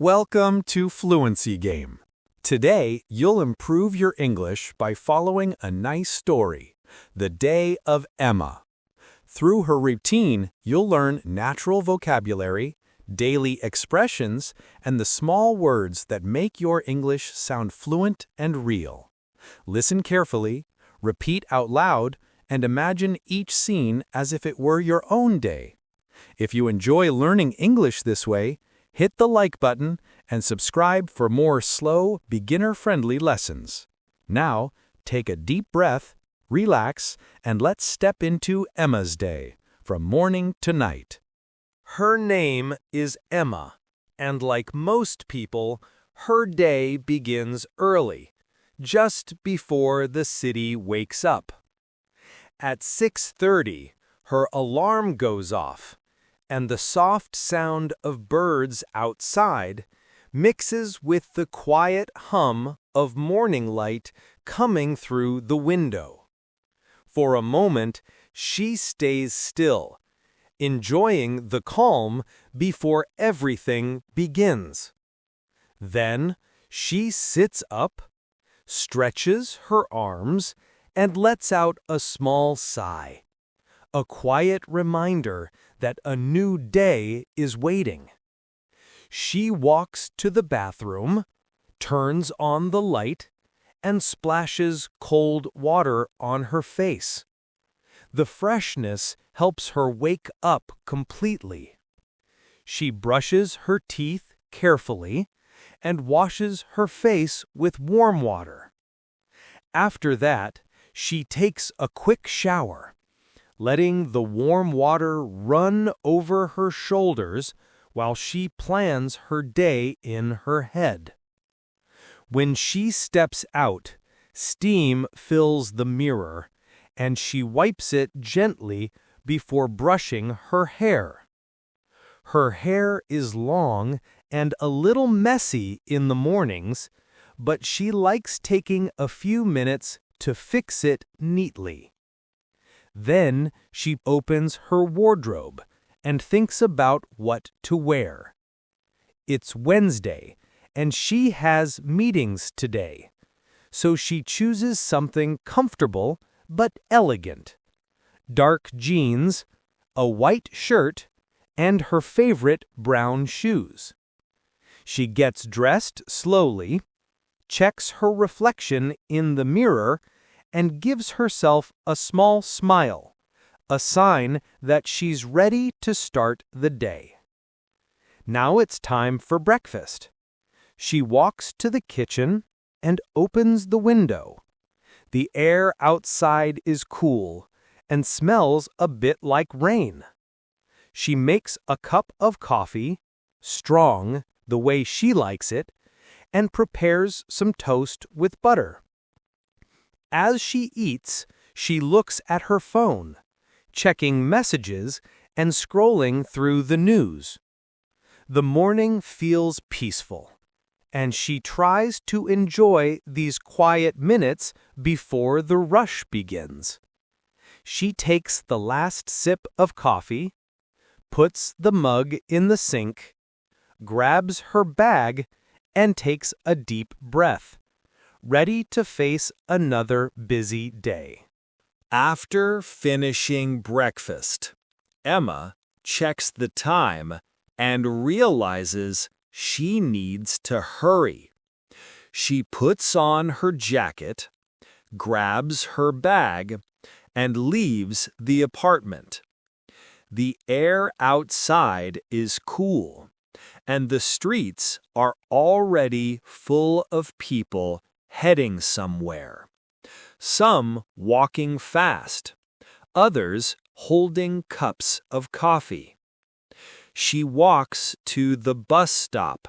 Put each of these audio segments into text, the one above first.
Welcome to Fluency Game. Today, you'll improve your English by following a nice story, The Day of Emma. Through her routine, you'll learn natural vocabulary, daily expressions, and the small words that make your English sound fluent and real. Listen carefully, repeat out loud, and imagine each scene as if it were your own day. If you enjoy learning English this way, hit the like button and subscribe for more slow, beginner-friendly lessons. Now, take a deep breath, relax, and let's step into Emma's day, from morning to night. Her name is Emma, and like most people, her day begins early, just before the city wakes up. At 6:30, her alarm goes off, and the soft sound of birds outside mixes with the quiet hum of morning light coming through the window. For a moment, she stays still, enjoying the calm before everything begins. Then she sits up, stretches her arms, and lets out a small sigh, a quiet reminder that a new day is waiting. She walks to the bathroom, turns on the light, and splashes cold water on her face. The freshness helps her wake up completely. She brushes her teeth carefully and washes her face with warm water. After that, she takes a quick shower, letting the warm water run over her shoulders while she plans her day in her head. When she steps out, steam fills the mirror, and she wipes it gently before brushing her hair. Her hair is long and a little messy in the mornings, but she likes taking a few minutes to fix it neatly. Then she opens her wardrobe and thinks about what to wear. It's Wednesday, and she has meetings today, so she chooses something comfortable but elegant: dark jeans, a white shirt, and her favorite brown shoes. She gets dressed slowly, checks her reflection in the mirror, and gives herself a small smile, a sign that she's ready to start the day. Now it's time for breakfast. She walks to the kitchen and opens the window. The air outside is cool and smells a bit like rain. She makes a cup of coffee, strong, the way she likes it, and prepares some toast with butter. As she eats, she looks at her phone, checking messages and scrolling through the news. The morning feels peaceful, and she tries to enjoy these quiet minutes before the rush begins. She takes the last sip of coffee, puts the mug in the sink, grabs her bag, and takes a deep breath, ready to face another busy day. After finishing breakfast, Emma checks the time and realizes she needs to hurry. She puts on her jacket, grabs her bag, and leaves the apartment. The air outside is cool, and the streets are already full of people heading somewhere. Some walking fast, others holding cups of coffee. She walks to the bus stop,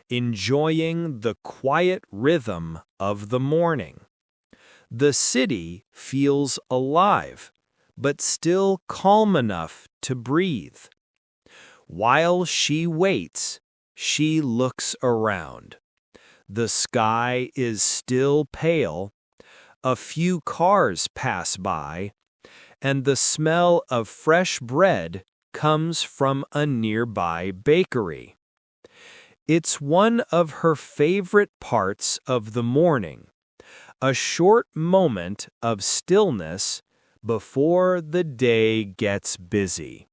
enjoying the quiet rhythm of the morning. The city feels alive, but still calm enough to breathe. While she waits, she looks around. The sky is still pale, a few cars pass by, and the smell of fresh bread comes from a nearby bakery. It's one of her favorite parts of the morning, a short moment of stillness before the day gets busy.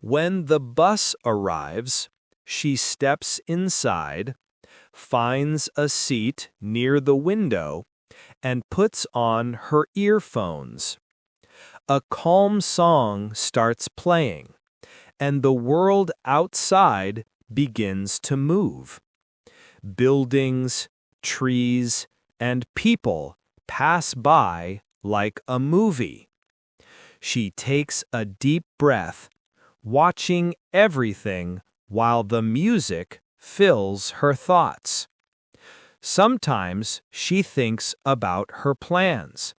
When the bus arrives, she steps inside, finds a seat near the window, and puts on her earphones. A calm song starts playing, and the world outside begins to move. Buildings, trees, and people pass by like a movie. She takes a deep breath, watching everything while the music fills her thoughts. Sometimes she thinks about her plans.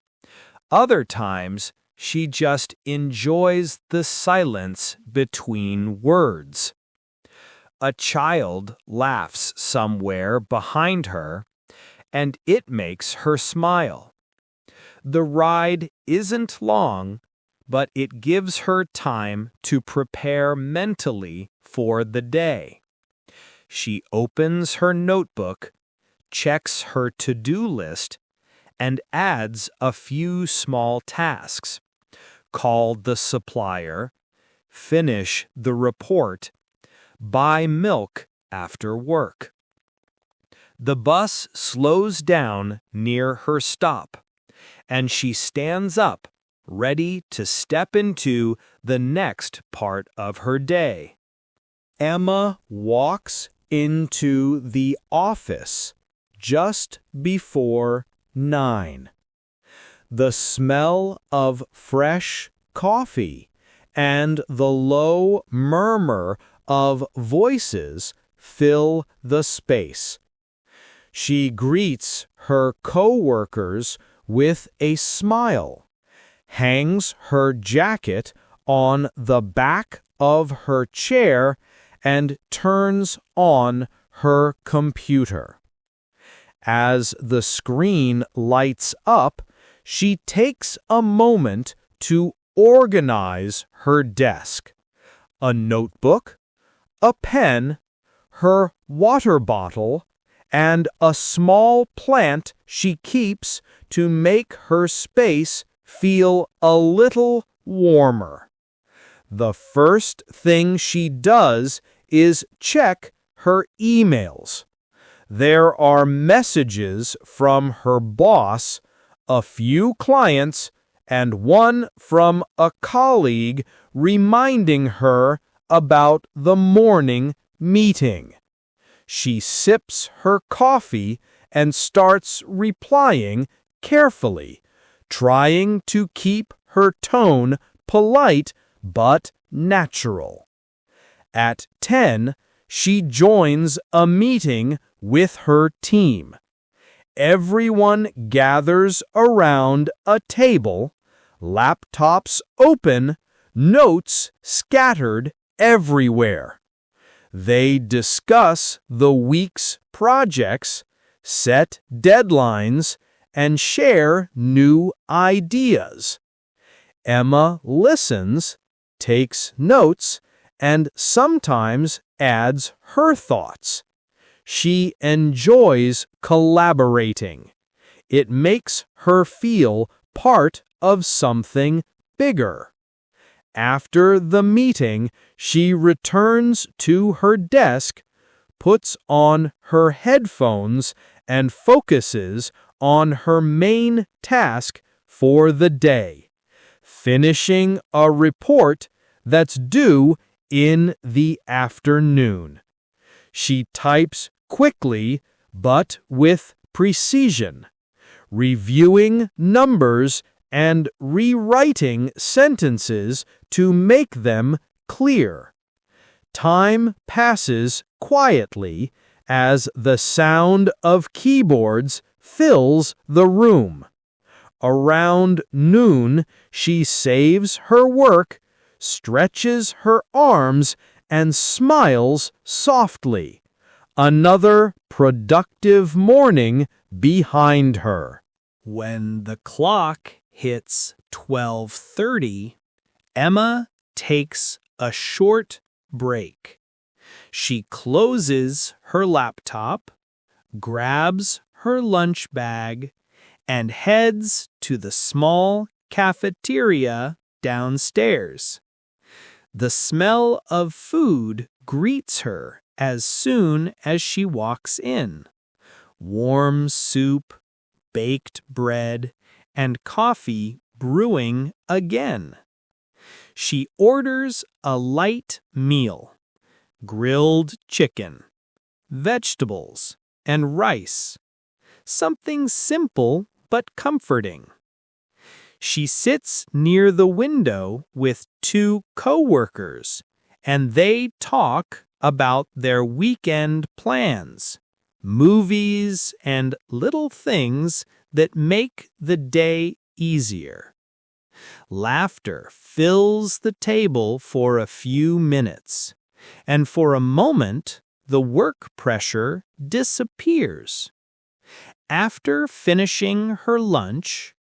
Other times she just enjoys the silence between words. A child laughs somewhere behind her, and it makes her smile. The ride isn't long, but it gives her time to prepare mentally for the day. She opens her notebook, checks her to-do list, and adds a few small tasks. Call the supplier, finish the report, buy milk after work. The bus slows down near her stop, and she stands up, ready to step into the next part of her day. Emma walks into the office just before 9. The smell of fresh coffee and the low murmur of voices fill the space. She greets her co-workers with a smile, hangs her jacket on the back of her chair, and turns on her computer. As the screen lights up, she takes a moment to organize her desk. A notebook, a pen, her water bottle, and a small plant she keeps to make her space feel a little warmer. The first thing she does is check her emails. There are messages from her boss, a few clients, and one from a colleague reminding her about the morning meeting. She sips her coffee and starts replying carefully, trying to keep her tone polite but natural. At 10, she joins a meeting with her team. Everyone gathers around a table, laptops open, notes scattered everywhere. They discuss the week's projects, set deadlines, and share new ideas. Emma listens, takes notes, and sometimes adds her thoughts. She enjoys collaborating. It makes her feel part of something bigger. After the meeting, she returns to her desk, puts on her headphones, and focuses on her main task for the day, finishing a report that's due in the afternoon. She types quickly but with precision, reviewing numbers and rewriting sentences to make them clear. Time passes quietly as the sound of keyboards fills the room. Around noon, she saves her work, stretches her arms, and smiles softly. Another productive morning behind her. When the clock hits 12:30, Emma takes a short break. She closes her laptop, grabs her lunch bag, and heads to the small cafeteria downstairs. The smell of food greets her as soon as she walks in. Warm soup, baked bread, and coffee brewing again. She orders a light meal: grilled chicken, vegetables, and rice. Something simple but comforting. She sits near the window with two coworkers, and they talk about their weekend plans, movies, and little things that make the day easier. Laughter fills the table for a few minutes, and for a moment, the work pressure disappears. After finishing her lunch,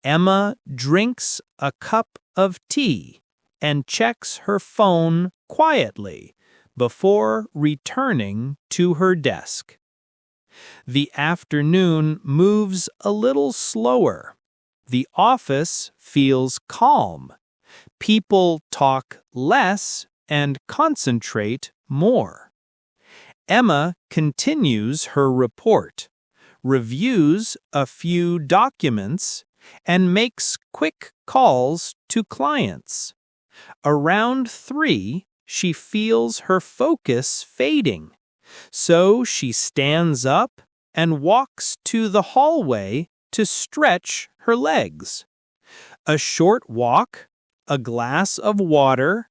Emma drinks a cup of tea and checks her phone quietly before returning to her desk. The afternoon moves a little slower. The office feels calm. People talk less and concentrate more. Emma continues her report, reviews a few documents, and makes quick calls to clients. Around 3, she feels her focus fading, so she stands up and walks to the hallway to stretch her legs. A short walk, a glass of water,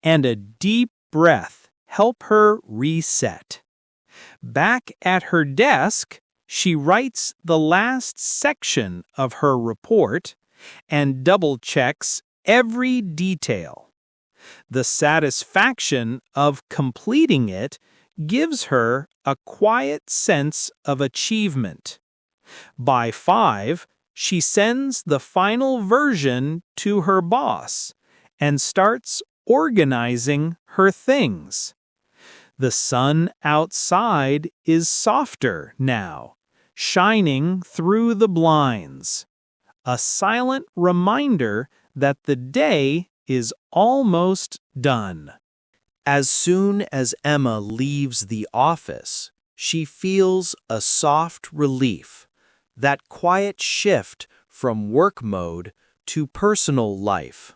and a deep breath help her reset. Back at her desk, she writes the last section of her report and double-checks every detail. The satisfaction of completing it gives her a quiet sense of achievement. By 5, she sends the final version to her boss and starts organizing her things. The sun outside is softer now, shining through the blinds, a silent reminder that the day is almost done. As soon as Emma leaves the office, she feels a soft relief, that quiet shift from work mode to personal life.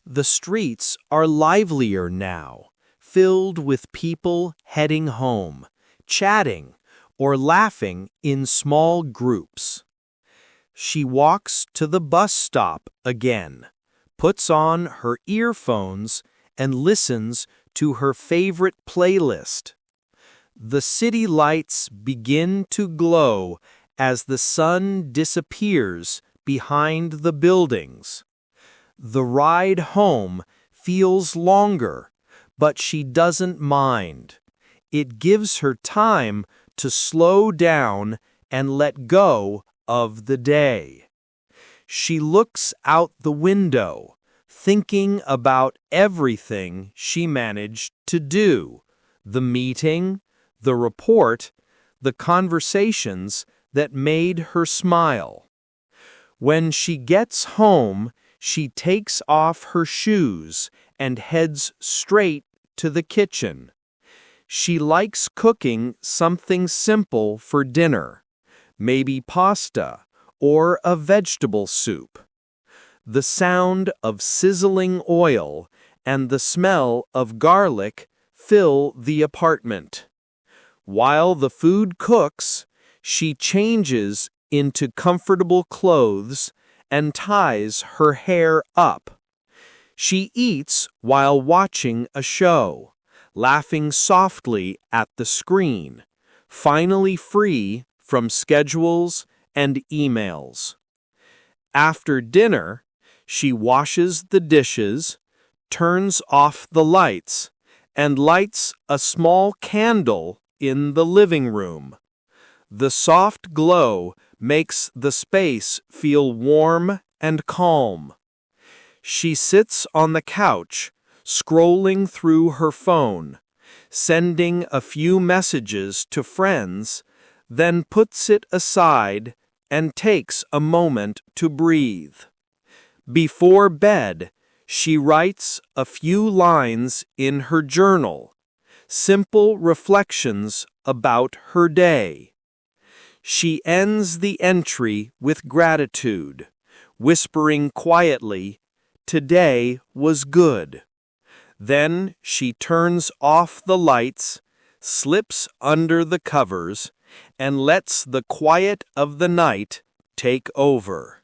The streets are livelier now, filled with people heading home, chatting, or laughing in small groups. She walks to the bus stop again, puts on her earphones, and listens to her favorite playlist. The city lights begin to glow as the sun disappears behind the buildings. The ride home feels longer, but she doesn't mind. It gives her time to slow down and let go of the day. She looks out the window, thinking about everything she managed to do: the meeting, the report, the conversations that made her smile. When she gets home, she takes off her shoes and heads straight to the kitchen. She likes cooking something simple for dinner, maybe pasta or a vegetable soup. The sound of sizzling oil and the smell of garlic fill the apartment. While the food cooks, she changes into comfortable clothes and ties her hair up. She eats while watching a show, laughing softly at the screen, finally free from schedules and emails. After dinner, she washes the dishes, turns off the lights, and lights a small candle in the living room. The soft glow makes the space feel warm and calm. She sits on the couch, scrolling through her phone, sending a few messages to friends, then puts it aside and takes a moment to breathe. Before bed, she writes a few lines in her journal, simple reflections about her day. She ends the entry with gratitude, whispering quietly, "Today was good." Then she turns off the lights, slips under the covers, and lets the quiet of the night take over.